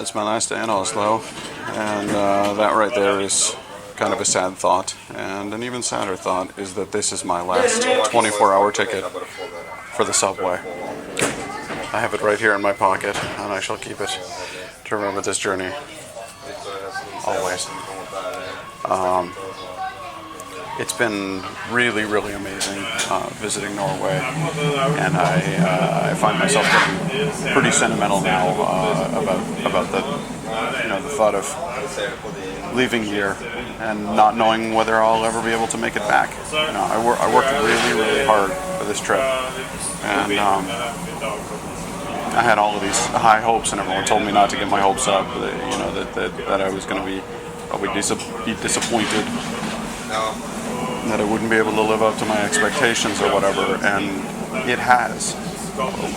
it's my last day in Oslo, and that right there is kind of a sad thought. And an even sadder thought is that this is my last 24-hour ticket for the subway. I have it right here in my pocket, and I shall keep it to remember this journey always. It's been really, really amazing visiting Norway, and I find myself getting pretty sentimental now about the thought of leaving here and not knowing whether I'll ever be able to make it back. I worked really, really hard for this trip, and I had all of these high hopes, and everyone told me not to get my hopes up. That I was going to be disappointed, that I wouldn't be able to live up to my expectations or whatever, and it has,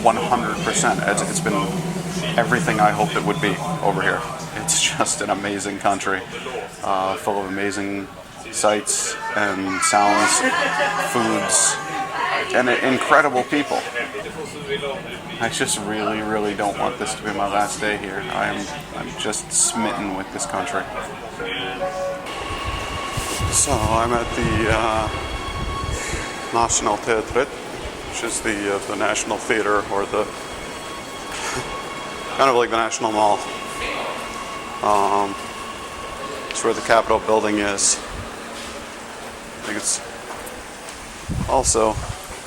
100%. It's been everything I hoped it would be over here. It's just an amazing country, full of amazing sights and sounds, foods, and incredible people. I just really, really don't want this to be my last day here. I'm just smitten with this country. So I'm at the National Theatre, which is the National Theatre, or the kind of like the National Mall. It's where the Capitol building is. I think it's also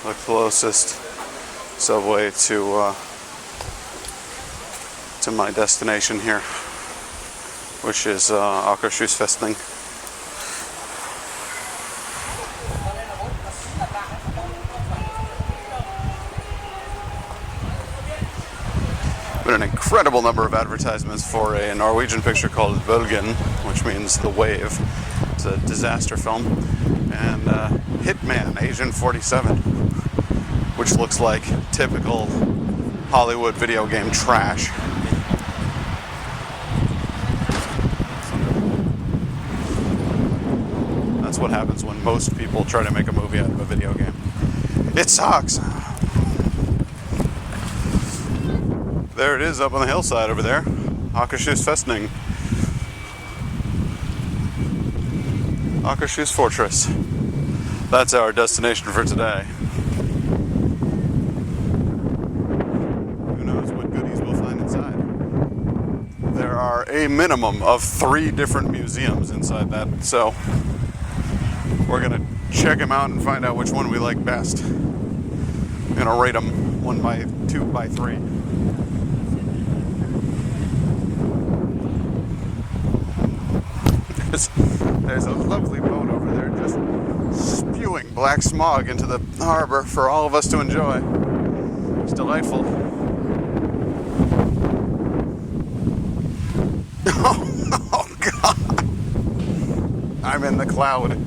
the closest subway to my destination here, which is Akershus Festning. Been an incredible number of advertisements for a Norwegian picture called Bølgen, which means the wave. It's a disaster film, and Hitman Agent 47, which looks like typical Hollywood video game trash. That's what happens when most people try to make a movie out of a video game. It sucks. There it is up on the hillside over there. Akershus Festning. Akershus Fortress. That's our destination for today. Who knows what goodies we'll find inside. There are a minimum of 3 different museums inside that, so we're gonna check them out and find out which one we like best. I'm gonna rate them 1 by 2 by 3. There's a lovely boat over there just spewing black smog into the harbor for all of us to enjoy. It's delightful. Oh God! I'm in the cloud.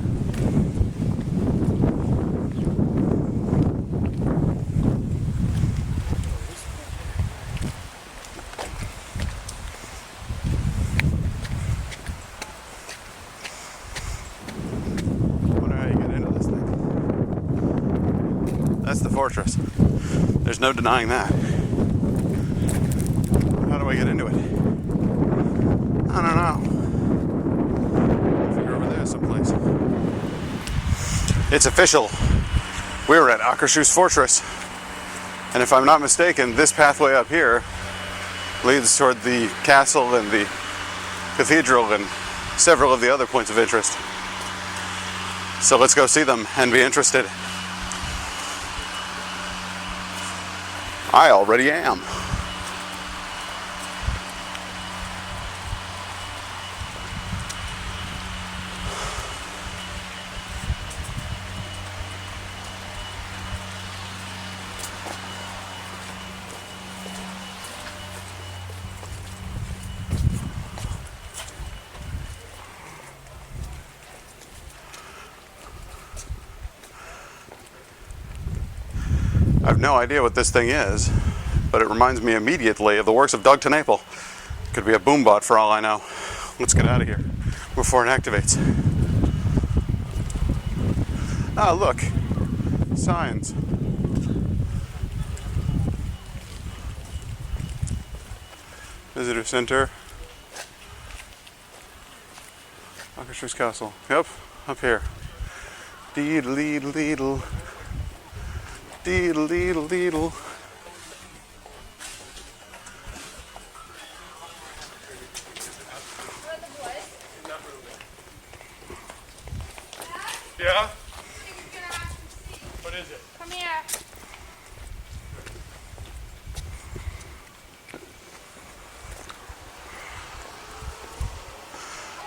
That's the fortress. There's no denying that. How do I get into it? I don't know. I think over there someplace. It's official. We're at Akershus Fortress. And if I'm not mistaken, this pathway up here leads toward the castle and the cathedral and several of the other points of interest. So let's go see them and be interested. I already am. I have no idea what this thing is, but it reminds me immediately of the works of Doug TenNapel. Could be a boombot for all I know. Let's get out of here before it activates. Ah, look. Signs. Visitor center. Akershus Castle. Yep, up here. Deedle-deedle-deedle. Deedle-deedle-deedle. Yeah? What is it? Come here.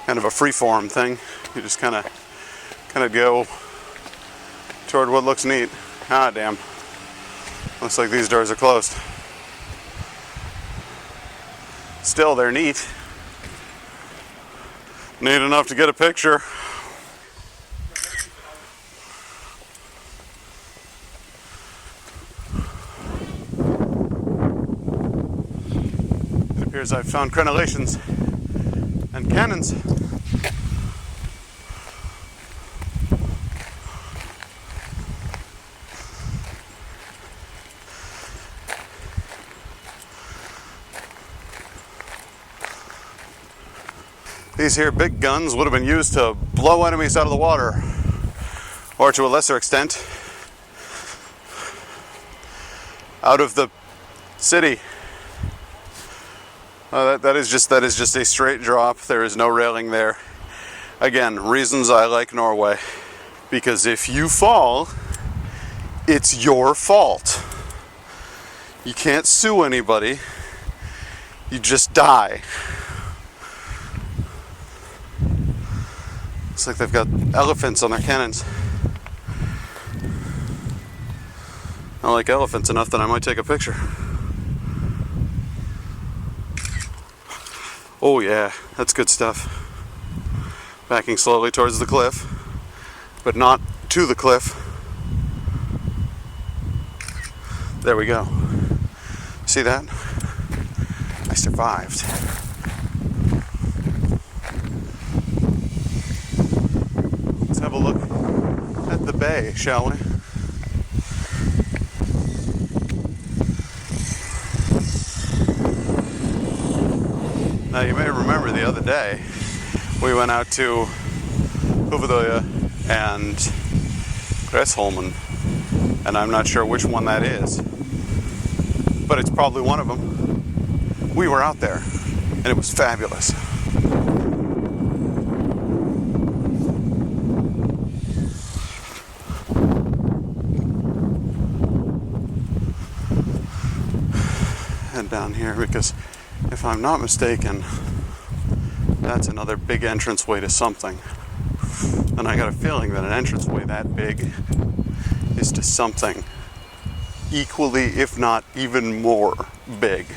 Kind of a free-form thing. You just kind of go toward what looks neat. Ah, damn. Looks like these doors are closed. Still, they're neat. Neat enough to get a picture. It appears I've found crenellations and cannons. These here big guns would have been used to blow enemies out of the water, or to a lesser extent, out of the city. That is just a straight drop. There is no railing there. Again, reasons I like Norway. Because if you fall, it's your fault. You can't sue anybody. You just die. Looks like they've got elephants on their cannons. I like elephants enough that I might take a picture. Oh yeah, that's good stuff. Backing slowly towards the cliff, but not to the cliff. There we go. See that? I survived. Let's have a look at the bay, shall we? Now you may remember the other day we went out to Huvudøya and Gressholmen, and I'm not sure which one that is, but it's probably one of them. We were out there and it was fabulous. Head down here because if I'm not mistaken, that's another big entranceway to something. And I got a feeling that an entranceway that big is to something equally, if not even more big.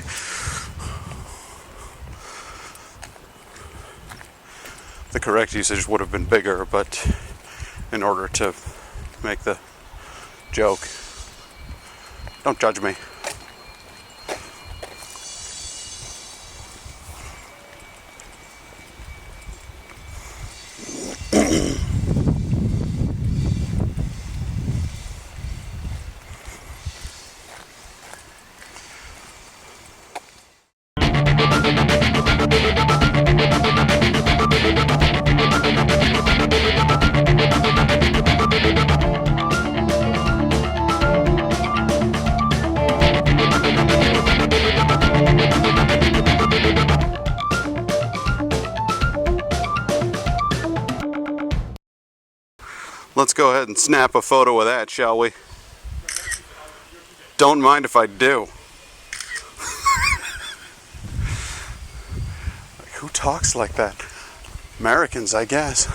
The correct usage would have been bigger, but in order to make the joke, don't judge me. Let's go ahead and snap a photo of that, shall we? Don't mind if I do. Who talks like that? Americans, I guess.